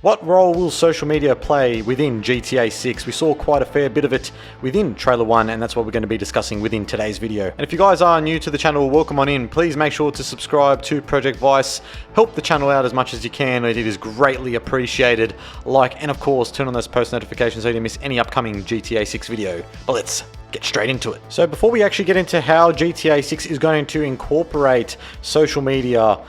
What role will social media play within GTA 6? We saw quite a fair bit of it within Trailer 1, and that's what we're going to be discussing within today's video. And if you guys are new to the channel, welcome on in. Please make sure to subscribe to Project Vice. Help the channel out as much as you can. It is greatly appreciated. Like, and of course, turn on those post notifications so you don't miss any upcoming GTA 6 video. But let's get straight into it. So before we actually get into how GTA 6 is going to incorporate social media,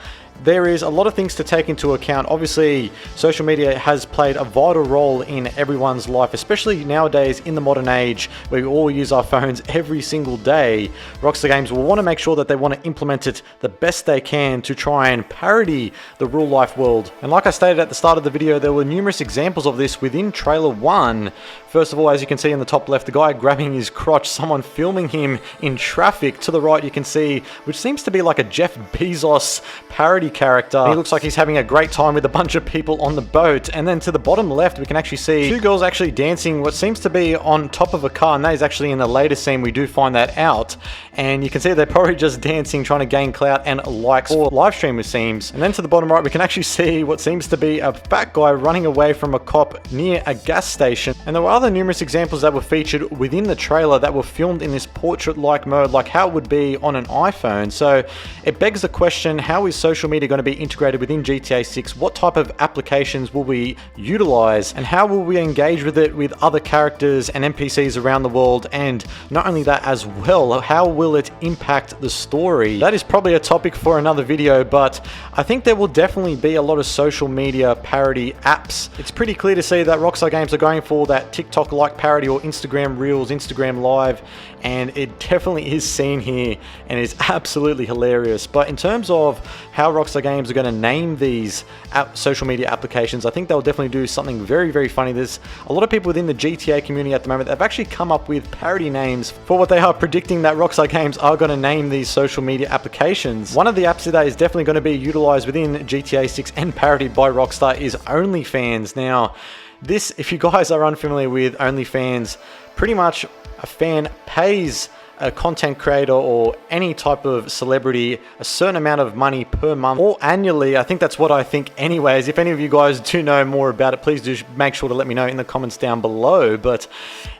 there is a lot of things to take into account. Obviously, social media has played a vital role in everyone's life, especially nowadays in the modern age where we all use our phones every single day. Rockstar Games will want to make sure that they want to implement it the best they can to try and parody the real life world. And like I stated at the start of the video, there were numerous examples of this within Trailer 1. First of all, as you can see in the top left, the guy grabbing his crotch, someone filming him in traffic. To the right, you can see, which seems to be like a Jeff Bezos parody character. He looks like he's having a great time with a bunch of people on the boat. And then to the bottom left, we can actually see two girls actually dancing what seems to be on top of a car, and that is actually in the later scene we do find that out. And you can see they're probably just dancing, trying to gain clout and likes for live stream, it seems. And then to the bottom right, we can actually see what seems to be a fat guy running away from a cop near a gas station. And there were other numerous examples that were featured within the trailer that were filmed in this portrait-like mode, like how it would be on an iPhone. So it begs the question, how is social media going to be integrated within GTA 6? What type of applications will we utilize, and how will we engage with it with other characters and NPCs around the world? And not only that as well, how will it impact the story? That is probably a topic for another video, but I think there will definitely be a lot of social media parody apps. It's pretty clear to see that Rockstar Games are going for that TikTok-like parody or Instagram Reels, Instagram Live, and it definitely is seen here and is absolutely hilarious. But in terms of how Rockstar Games are going to name these social media applications, I think they'll definitely do something very, very funny. There's a lot of people within the GTA community at the moment that have actually come up with parody names for what they are predicting that Rockstar Games are going to name these social media applications. One of the apps that is definitely going to be utilized within GTA 6 and parodied by Rockstar is OnlyFans. Now, this, if you guys are unfamiliar with OnlyFans, pretty much a fan pays a content creator or any type of celebrity a certain amount of money per month or annually. I think that's what I think anyways. If any of you guys do know more about it, please do make sure to let me know in the comments down below. But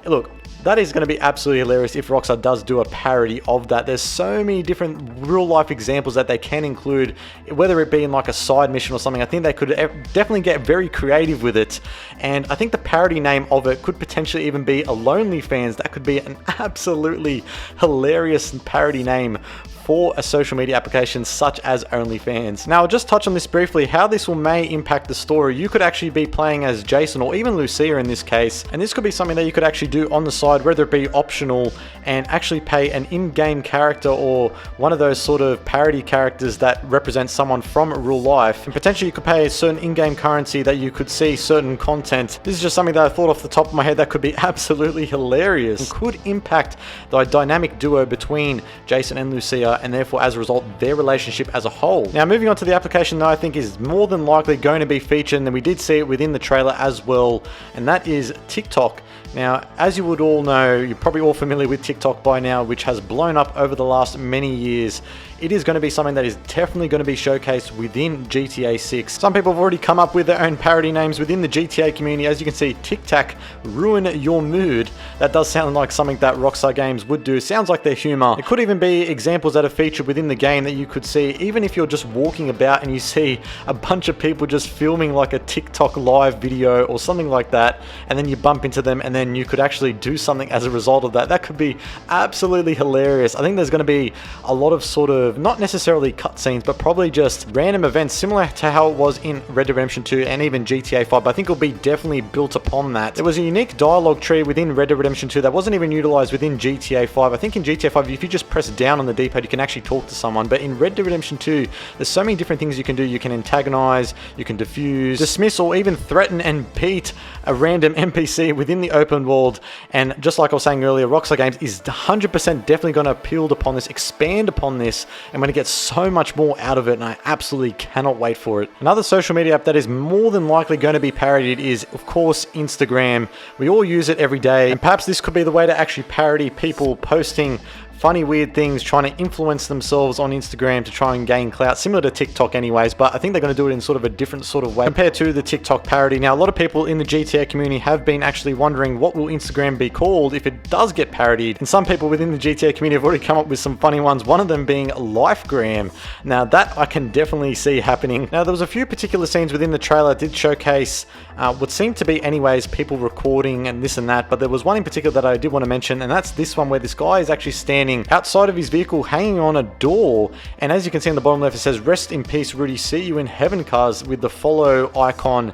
look, that is going to be absolutely hilarious if Rockstar does do a parody of that. There's so many different real life examples that they can include, whether it be in like a side mission or something. I think they could definitely get very creative with it. And I think the parody name of it could potentially even be a Lonely Fans. That could be an absolutely hilarious parody name for a social media application such as OnlyFans. Now, I'll just touch on this briefly, how this may impact the story. You could actually be playing as Jason or even Lucia in this case, and this could be something that you could actually do on the side, whether it be optional, and actually pay an in-game character or one of those sort of parody characters that represent someone from real life. And potentially you could pay a certain in-game currency that you could see certain content. This is just something that I thought off the top of my head that could be absolutely hilarious and could impact the dynamic duo between Jason and Lucia, and therefore as a result their relationship as a whole. Now, moving on to the application that I think is more than likely going to be featured, and we did see it within the trailer as well, and that is TikTok. Now, as you would all know, you're probably all familiar with TikTok by now, which has blown up over the last many years. It is going to be something that is definitely going to be showcased within GTA 6. Some people have already come up with their own parody names within the GTA community. As you can see, Tic Tac, Ruin Your Mood. That does sound like something that Rockstar Games would do. It sounds like their humor. It could even be examples that are featured within the game that you could see, even if you're just walking about and you see a bunch of people just filming like a TikTok live video or something like that, and then you bump into them and then you could actually do something as a result of that. That could be absolutely hilarious. I think there's going to be a lot of sort of, not necessarily cutscenes, but probably just random events similar to how it was in Red Dead Redemption 2 and even GTA 5. But I think it'll be definitely built upon that. There was a unique dialogue tree within Red Dead Redemption 2 that wasn't even utilized within GTA 5. I think in GTA 5, if you just press down on the D-pad, you can actually talk to someone. But in Red Dead Redemption 2, there's so many different things you can do. You can antagonize, you can diffuse, dismiss, or even threaten and beat a random NPC within the open world. And just like I was saying earlier, Rockstar Games is 100% definitely going to build upon this, expand upon this, and going to get so much more out of it, and I absolutely cannot wait for it. Another social media app that is more than likely going to be parodied is, of course, Instagram. We all use it every day, and perhaps this could be the way to actually parody people posting funny, weird things, trying to influence themselves on Instagram to try and gain clout, similar to TikTok anyways, but I think they're going to do it in sort of a different sort of way compared to the TikTok parody. Now, a lot of people in the GTA community have been actually wondering what will Instagram be called if it does get parodied, and some people within the GTA community have already come up with some funny ones, one of them being Lifegram. Now, that I can definitely see happening. Now, there was a few particular scenes within the trailer that did showcase what seemed to be anyways people recording and this and that, but there was one in particular that I did want to mention, and that's this one where this guy is actually standing outside of his vehicle hanging on a door, and as you can see on the bottom left it says "Rest in peace Rudy, see you in heaven cuz," with the follow icon.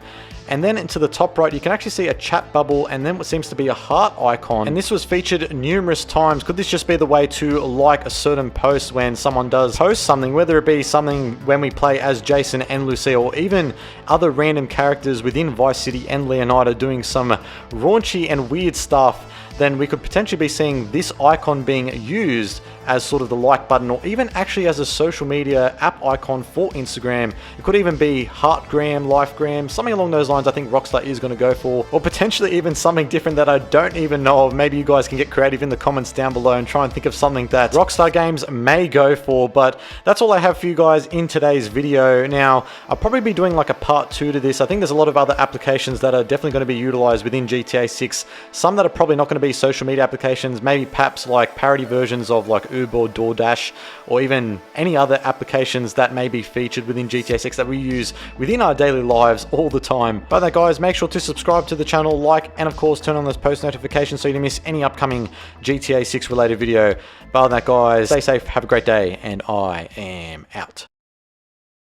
And then into the top right, you can actually see a chat bubble and then what seems to be a heart icon. And this was featured numerous times. Could this just be the way to like a certain post when someone does post something, whether it be something when we play as Jason and Lucy, or even other random characters within Vice City and Leonardo doing some raunchy and weird stuff? Then we could potentially be seeing this icon being used as sort of the like button, or even actually as a social media app icon for Instagram. It could even be Heartgram, Lifegram, something along those lines I think Rockstar is going to go for, or potentially even something different that I don't even know of. Maybe you guys can get creative in the comments down below and try and think of something that Rockstar Games may go for, but that's all I have for you guys in today's video. Now, I'll probably be doing like a part 2 to this. I think there's a lot of other applications that are definitely going to be utilized within GTA 6, some that are probably not going to be social media applications, maybe perhaps like parody versions of like Uber or DoorDash, or even any other applications that may be featured within GTA 6 that we use within our daily lives all the time. But that, guys, make sure to subscribe to the channel, like, and of course turn on those post notifications so you don't miss any upcoming GTA 6 related video. But that, guys, stay safe, have a great day, and I am out.